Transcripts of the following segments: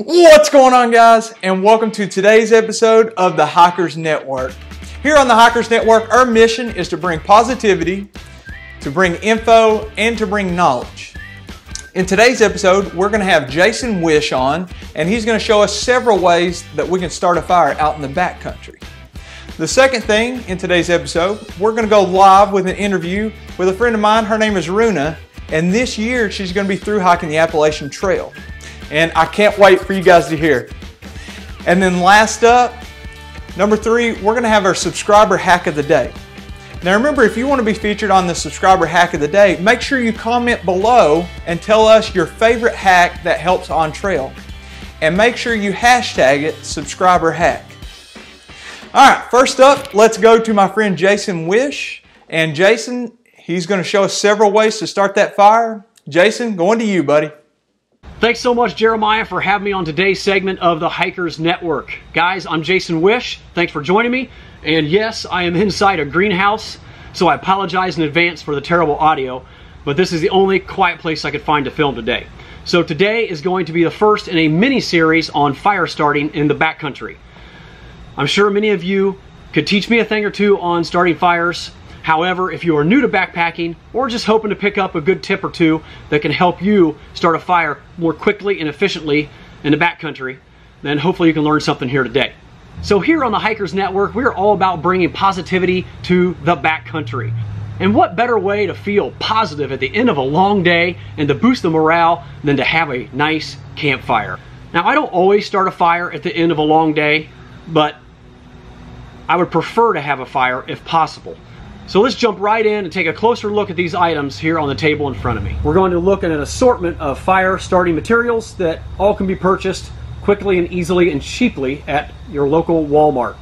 What's going on, guys, and welcome to today's episode of the Hikers Network. Here on the Hikers Network, our mission is to bring positivity, to bring info, and to bring knowledge. In today's episode, we're going to have Jason Wish on, and he's going to show us several ways that we can start a fire out in the backcountry. The second thing in today's episode, we're going to go live with an interview with a friend of mine. Her name is Runa, and this year she's going to be through hiking the Appalachian Trail. And I can't wait for you guys to hear. And then last up, number 3, we're going to have our subscriber hack of the day. Now remember, if you want to be featured on the subscriber hack of the day, make sure you comment below and tell us your favorite hack that helps on trail. And make sure you hashtag it subscriber hack. All right, first up, let's go to my friend Jason Wish. And Jason, he's going to show us several ways to start that fire. Jason, going to you, buddy. Thanks so much, Jeremiah, for having me on today's segment of the Hikers Network. Guys, I'm Jason Wish. Thanks for joining me. And yes, I am inside a greenhouse, so I apologize in advance for the terrible audio, but this is the only quiet place I could find to film today. So today is going to be the first in a mini-series on fire starting in the backcountry. I'm sure many of you could teach me a thing or two on starting fires. However, if you are new to backpacking or just hoping to pick up a good tip or two that can help you start a fire more quickly and efficiently in the backcountry, then hopefully you can learn something here today. So here on the Hikers Network, we're all about bringing positivity to the backcountry. And what better way to feel positive at the end of a long day and to boost the morale than to have a nice campfire. Now, I don't always start a fire at the end of a long day, but I would prefer to have a fire if possible. So let's jump right in and take a closer look at these items here on the table in front of me. We're going to look at an assortment of fire starting materials that all can be purchased quickly and easily and cheaply at your local Walmart.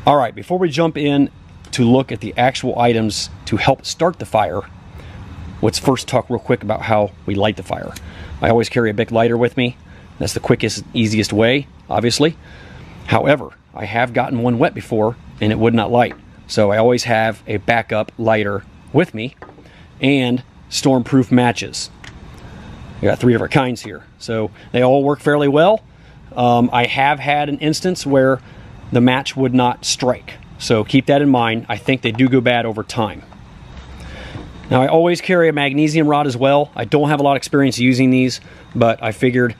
All right, before we jump in to look at the actual items to help start the fire, let's first talk real quick about how we light the fire. I always carry a big lighter with me. That's the quickest, easiest way, obviously. However, I have gotten one wet before and it would not light. So I always have a backup lighter with me and storm-proof matches. I got 3 different kinds here. So they all work fairly well. I have had an instance where the match would not strike. So keep that in mind. I think they do go bad over time. Now I always carry a magnesium rod as well. I don't have a lot of experience using these, but I figured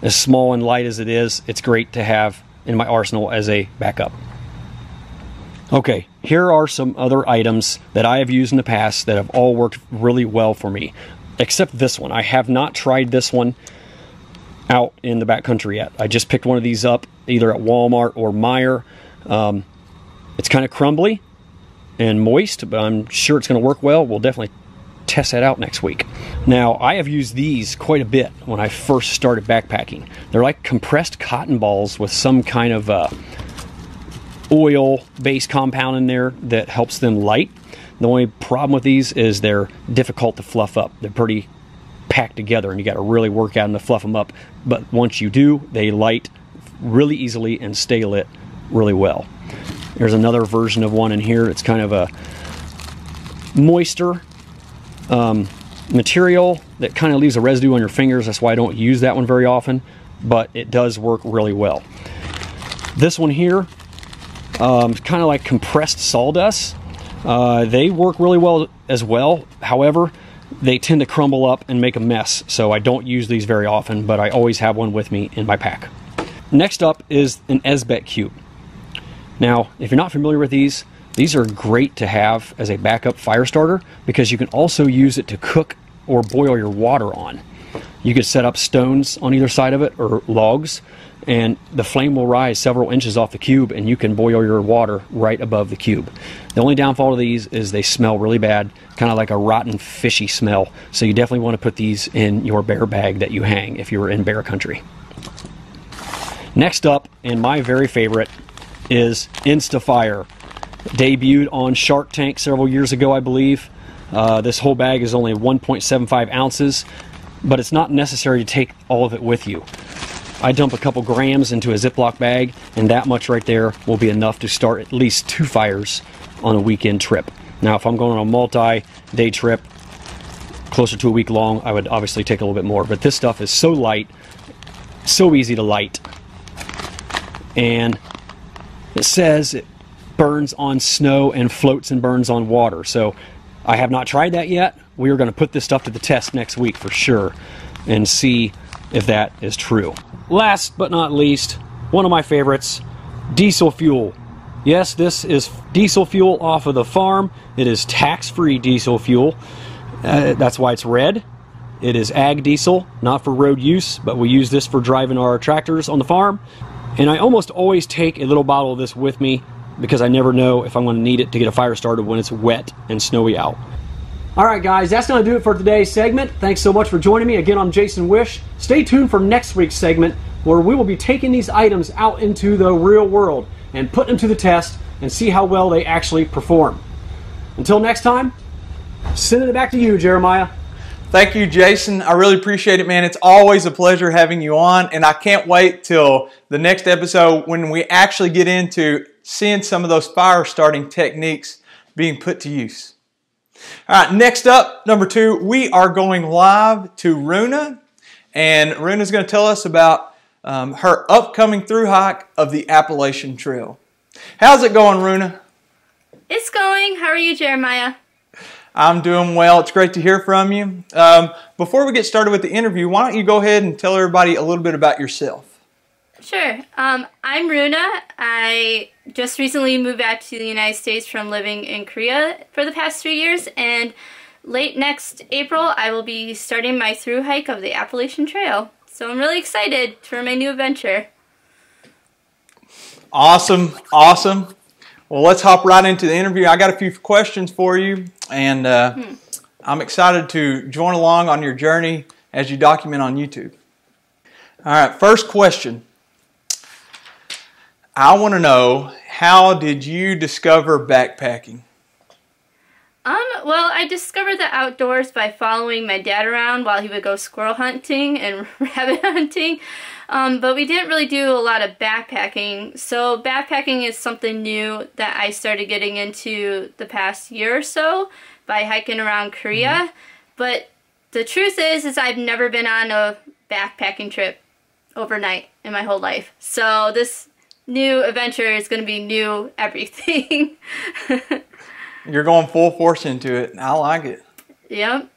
as small and light as it is, it's great to have in my arsenal as a backup. Okay, here are some other items that I have used in the past that have all worked really well for me, except this one. I have not tried this one out in the backcountry yet. I just picked one of these up either at Walmart or Meijer. It's kind of crumbly and moist, but I'm sure it's going to work well. We'll definitely test that out next week. Now, I have used these quite a bit when I first started backpacking. They're like compressed cotton balls with some kind of oil-based compound in there that helps them light. The only problem with these is they're difficult to fluff up. They're pretty packed together and you got to really work at them to fluff them up. But once you do, they light really easily and stay lit really well. There's another version of one in here. It's kind of a moister material that kind of leaves a residue on your fingers. That's why I don't use that one very often, but it does work really well. This one here, kind of like compressed sawdust. They work really well as well. However, they tend to crumble up and make a mess, so I don't use these very often, but I always have one with me in my pack. Next up is an Esbet cube. Now, if you're not familiar with these are great to have as a backup fire starter because you can also use it to cook or boil your water on. You could set up stones on either side of it or logs, and the flame will rise several inches off the cube and you can boil your water right above the cube. The only downfall of these is they smell really bad, kind of like a rotten fishy smell, so you definitely want to put these in your bear bag that you hang if you're in bear country. Next up, and my very favorite, is InstaFire. Debuted on Shark Tank several years ago, I believe. This whole bag is only 1.75 ounces, but it's not necessary to take all of it with you. I dump a couple grams into a Ziploc bag, and that much right there will be enough to start at least 2 fires on a weekend trip. Now, if I'm going on a multi-day trip, closer to a week long, I would obviously take a little bit more, but this stuff is so light, so easy to light. And it says it burns on snow and floats and burns on water. So I have not tried that yet. We are going to put this stuff to the test next week for sure and see if that is true. Last but not least, one of my favorites, diesel fuel. Yes, this is diesel fuel off of the farm. It is tax-free diesel fuel. That's why it's red. It is ag diesel, not for road use, but we use this for driving our tractors on the farm. And I almost always take a little bottle of this with me because I never know if I'm going to need it to get a fire started when it's wet and snowy out. Alright guys, that's going to do it for today's segment. Thanks so much for joining me. Again, I'm Jason Wish. Stay tuned for next week's segment where we will be taking these items out into the real world and putting them to the test and see how well they actually perform. Until next time, sending it back to you, Jeremiah. Thank you, Jason. I really appreciate it, man. It's always a pleasure having you on, and I can't wait till the next episode when we actually get into seeing some of those fire starting techniques being put to use. All right, next up, number 2, we are going live to Runa, and Runa's going to tell us about her upcoming through hike of the Appalachian Trail. How's it going, Runa? It's going. How are you, Jeremiah? I'm doing well. It's great to hear from you. Before we get started with the interview, why don't you go ahead and tell everybody a little bit about yourself? Sure. I'm Runa. I just recently moved back to the United States from living in Korea for the past 3 years, and late next April I will be starting my through hike of the Appalachian Trail. So I'm really excited for my new adventure. Awesome, awesome. Well, let's hop right into the interview. I got a few questions for you, and I'm excited to join along on your journey as you document on YouTube. All right, first question. I want to know, how did you discover backpacking? Well, I discovered the outdoors by following my dad around while he would go squirrel hunting and rabbit hunting. But we didn't really do a lot of backpacking. So backpacking is something new that I started getting into the past year or so by hiking around Korea. But the truth is I've never been on a backpacking trip overnight in my whole life. So this new adventure is going to be new everything. You're going full force into it. I like it. Yep.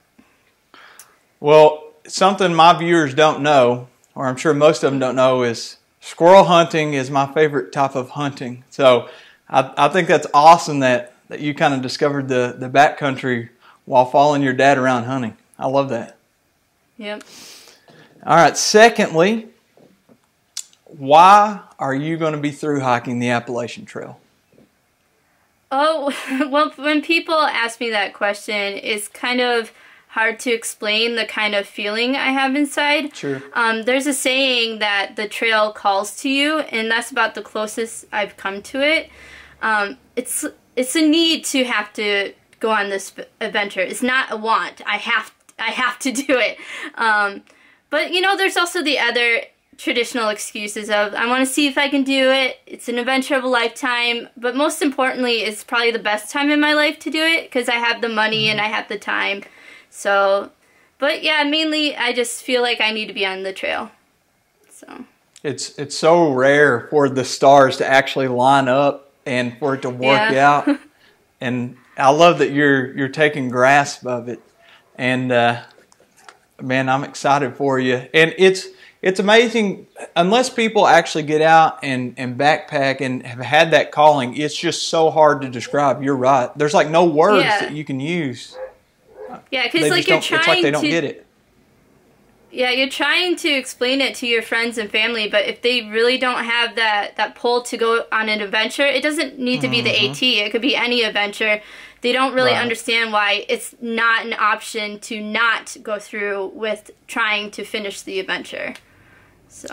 Well, something my viewers don't know, or I'm sure most of them don't know, is squirrel hunting is my favorite type of hunting. So I think that's awesome that you kind of discovered the backcountry while following your dad around hunting. I love that. Yep. All right. Secondly, why are you going to be through hiking the Appalachian Trail? Oh, well, when people ask me that question, it's kind of hard to explain the kind of feeling I have inside. Sure. There's a saying that the trail calls to you, and that's about the closest I've come to it. It's a need to have to go on this adventure. It's not a want. I have to do it. But you know, there's also the other traditional excuses of, I want to see if I can do it, it's an adventure of a lifetime, but most importantly, it's probably the best time in my life to do it because I have the money and I have the time. So, but yeah, mainly I just feel like I need to be on the trail. So it's so rare for the stars to actually line up and for it to work out. And I love that you're taking grasp of it. And man, I'm excited for you. And it's amazing, unless people actually get out and backpack and have had that calling, it's just so hard to describe. You're right. There's like no words that you can use. Yeah, because like you're trying it's like they don't get it. Yeah, you're trying to explain it to your friends and family, but if they really don't have that pull to go on an adventure, it doesn't need to be the AT. It could be any adventure. They don't really understand why it's not an option to not go through with trying to finish the adventure. So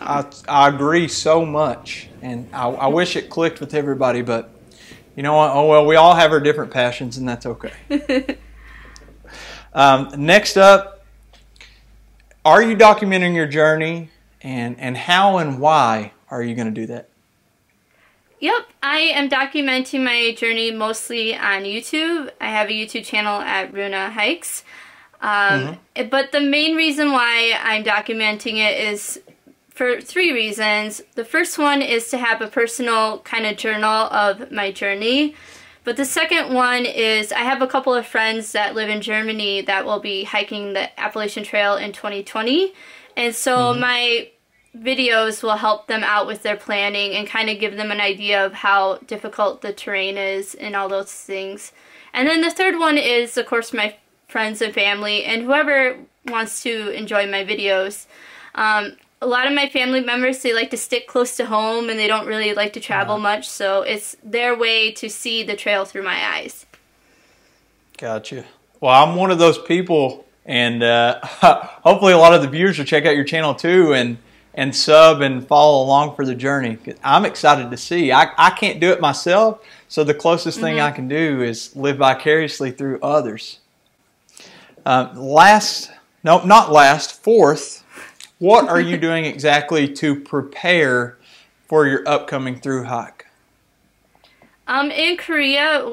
I agree so much, and I wish it clicked with everybody, but you know what? Oh well, we all have our different passions, and that's okay. Next up, are you documenting your journey, and how and why are you going to do that? Yep, I am documenting my journey mostly on YouTube. I have a YouTube channel at Runa Hikes. But the main reason why I'm documenting it is for 3 reasons. The first one is to have a personal kind of journal of my journey. But the second one is I have a couple of friends that live in Germany that will be hiking the Appalachian Trail in 2020. And so my videos will help them out with their planning and kind of give them an idea of how difficult the terrain is and all those things. And then the third one is, of course, my friends and family and whoever wants to enjoy my videos. A lot of my family members, they like to stick close to home and they don't really like to travel much, so it's their way to see the trail through my eyes. Gotcha. Well, I'm one of those people, and hopefully a lot of the viewers will check out your channel too and sub and follow along for the journey. I'm excited to see. I can't do it myself, so the closest thing I can do is live vicariously through others. Fourth, what are you doing exactly to prepare for your upcoming through hike? In Korea,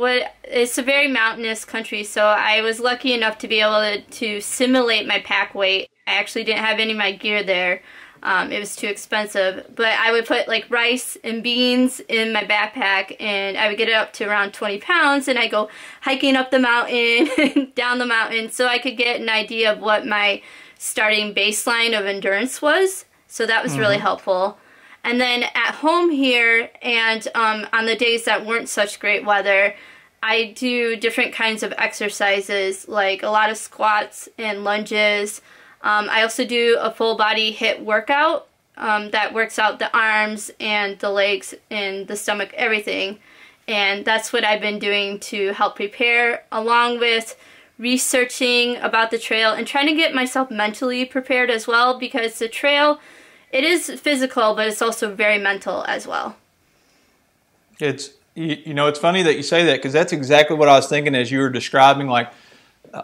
it's a very mountainous country, so I was lucky enough to be able to simulate my pack weight. I actually didn't have any of my gear there. It was too expensive, but I would put like rice and beans in my backpack and I would get it up to around 20 pounds and I go hiking up the mountain, down the mountain, so I could get an idea of what my starting baseline of endurance was. So that was really helpful. And then at home here and on the days that weren't such great weather, I do different kinds of exercises, like a lot of squats and lunges. I also do a full body HIIT workout that works out the arms and the legs and the stomach, everything. And that's what I've been doing to help prepare, along with researching about the trail and trying to get myself mentally prepared as well, because the trail, it is physical, but it's also very mental as well. It's, you know, it's funny that you say that, because that's exactly what I was thinking as you were describing, like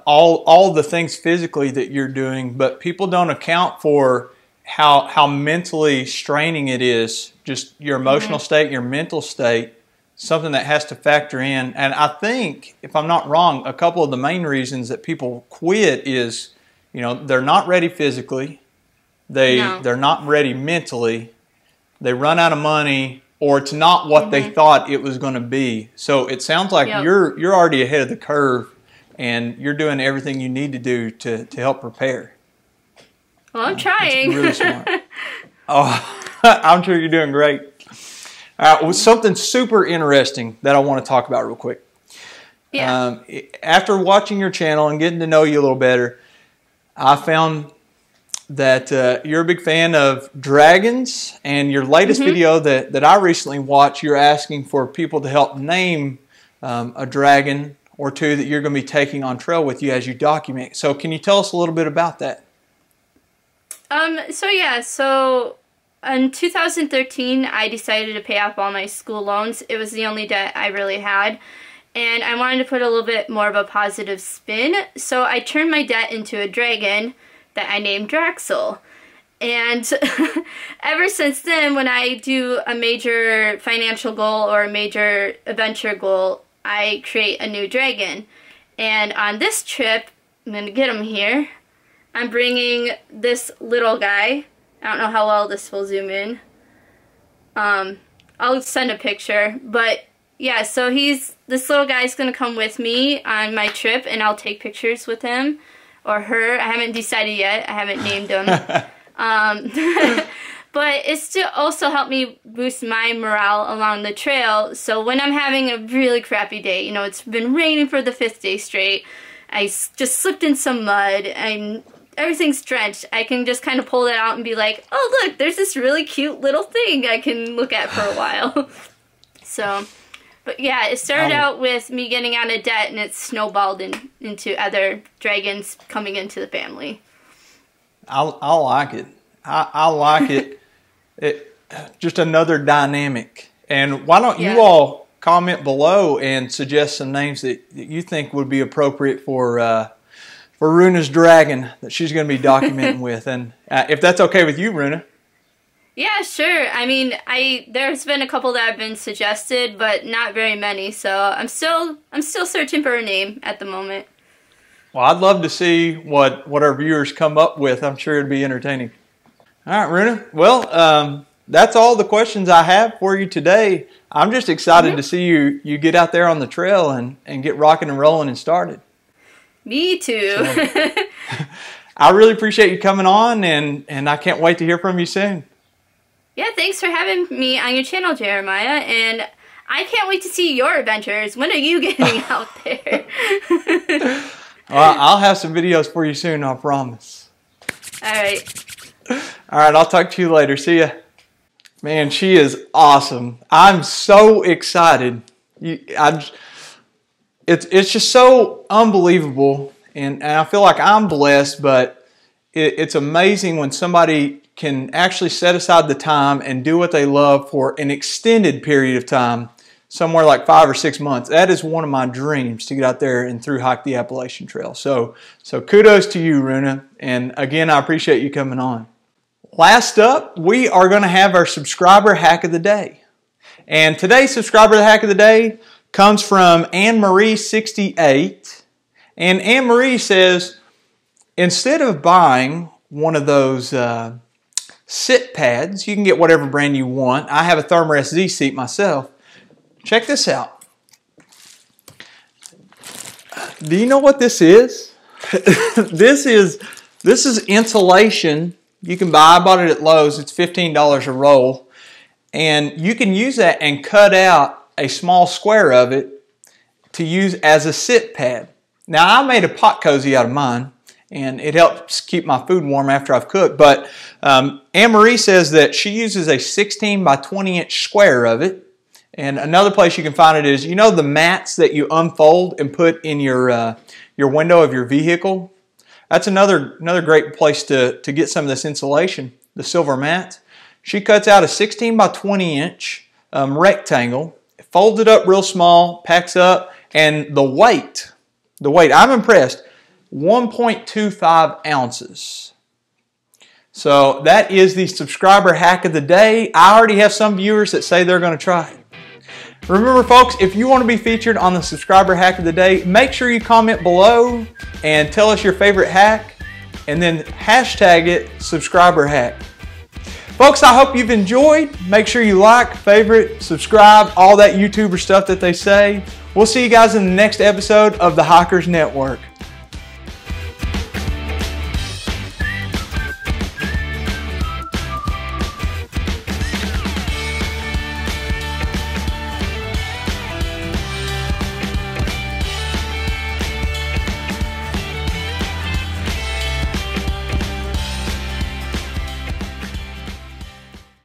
all the things physically that you're doing, but people don't account for how mentally straining it is, just your emotional state, your mental state, something that has to factor in. And I think, if I'm not wrong, a couple of the main reasons that people quit is, you know, they're not ready physically, they're not ready mentally, they run out of money, or it's not what they thought it was going to be. So it sounds like you're already ahead of the curve and you're doing everything you need to do to help prepare. Well, I'm trying. That's really smart. Oh, I'm sure you're doing great. Well, something super interesting that I want to talk about real quick. Yeah. After watching your channel and getting to know you a little better, I found that you're a big fan of dragons, and your latest video that I recently watched, you're asking for people to help name a dragon or two that you're going to be taking on trail with you as you document. So can you tell us a little bit about that? So in 2013, I decided to pay off all my school loans. It was the only debt I really had, and I wanted to put a little bit more of a positive spin. So I turned my debt into a dragon that I named Draxel. And ever since then, when I do a major financial goal or a major adventure goal, I create a new dragon. And on this trip, I'm going to get him here, I'm bringing this little guy. I don't know how well this will zoom in. I'll send a picture. But yeah, so this little guy's going to come with me on my trip, and I'll take pictures with him or her. I haven't decided yet. I haven't named him. But it's to also help me boost my morale along the trail. So when I'm having a really crappy day, you know, it's been raining for the 5th day straight, I just slipped in some mud, and everything's drenched, I can just kind of pull that out and be like, oh look, there's this really cute little thing I can look at for a while. So, but yeah, it started out with me getting out of debt, and it's snowballed into other dragons coming into the family. I like it. I like it. Just another dynamic. And why don't you all comment below and suggest some names that you think would be appropriate for Runa's dragon that she's going to be documenting with. And if that's okay with you, Runa. Yeah, sure. I mean, there's been a couple that have been suggested, but not very many. So I'm still searching for a name at the moment. Well, I'd love to see what our viewers come up with. I'm sure it'd be entertaining. All right, Runa. Well, that's all the questions I have for you today. I'm just excited to see you get out there on the trail and get rocking and rolling and started. Me too. So, I really appreciate you coming on, and I can't wait to hear from you soon. Yeah, thanks for having me on your channel, Jeremiah, and I can't wait to see your adventures. When are you getting out there? Well, I'll have some videos for you soon, I promise. All right. All right, I'll talk to you later. See ya. Man, she is awesome. I'm so excited. It's just so unbelievable, and I feel like I'm blessed, but it's amazing when somebody can actually set aside the time and do what they love for an extended period of time, somewhere like 5 or 6 months. That is one of my dreams, to get out there and through hike the Appalachian Trail. So kudos to you, Runa, and again, I appreciate you coming on. Last up, we are going to have our subscriber hack of the day. And today's subscriber hack of the day comes from Anne-Marie68. And Anne-Marie says, instead of buying one of those sit pads, you can get whatever brand you want. I have a Thermarest Z seat myself. Check this out. Do you know what this is? This is insulation. You can buy, I bought it at Lowe's, it's $15 a roll. And you can use that and cut out a small square of it to use as a sit pad. Now, I made a pot cozy out of mine, and it helps keep my food warm after I've cooked. But Anne-Marie says that she uses a 16 by 20 inch square of it. And another place you can find it is, you know the mats that you unfold and put in your window of your vehicle? That's another great place to get some of this insulation, the silver mats. She cuts out a 16 by 20 inch rectangle, folds it up real small, packs up, and the weight, I'm impressed, 1.25 ounces. So that is the subscriber hack of the day. I already have some viewers that say they're going to try it. Remember, folks, if you want to be featured on the subscriber hack of the day, make sure you comment below and tell us your favorite hack, and then hashtag it subscriber hack. Folks, I hope you've enjoyed. Make sure you like, favorite, subscribe, all that YouTuber stuff that they say. We'll see you guys in the next episode of the Hikers Network.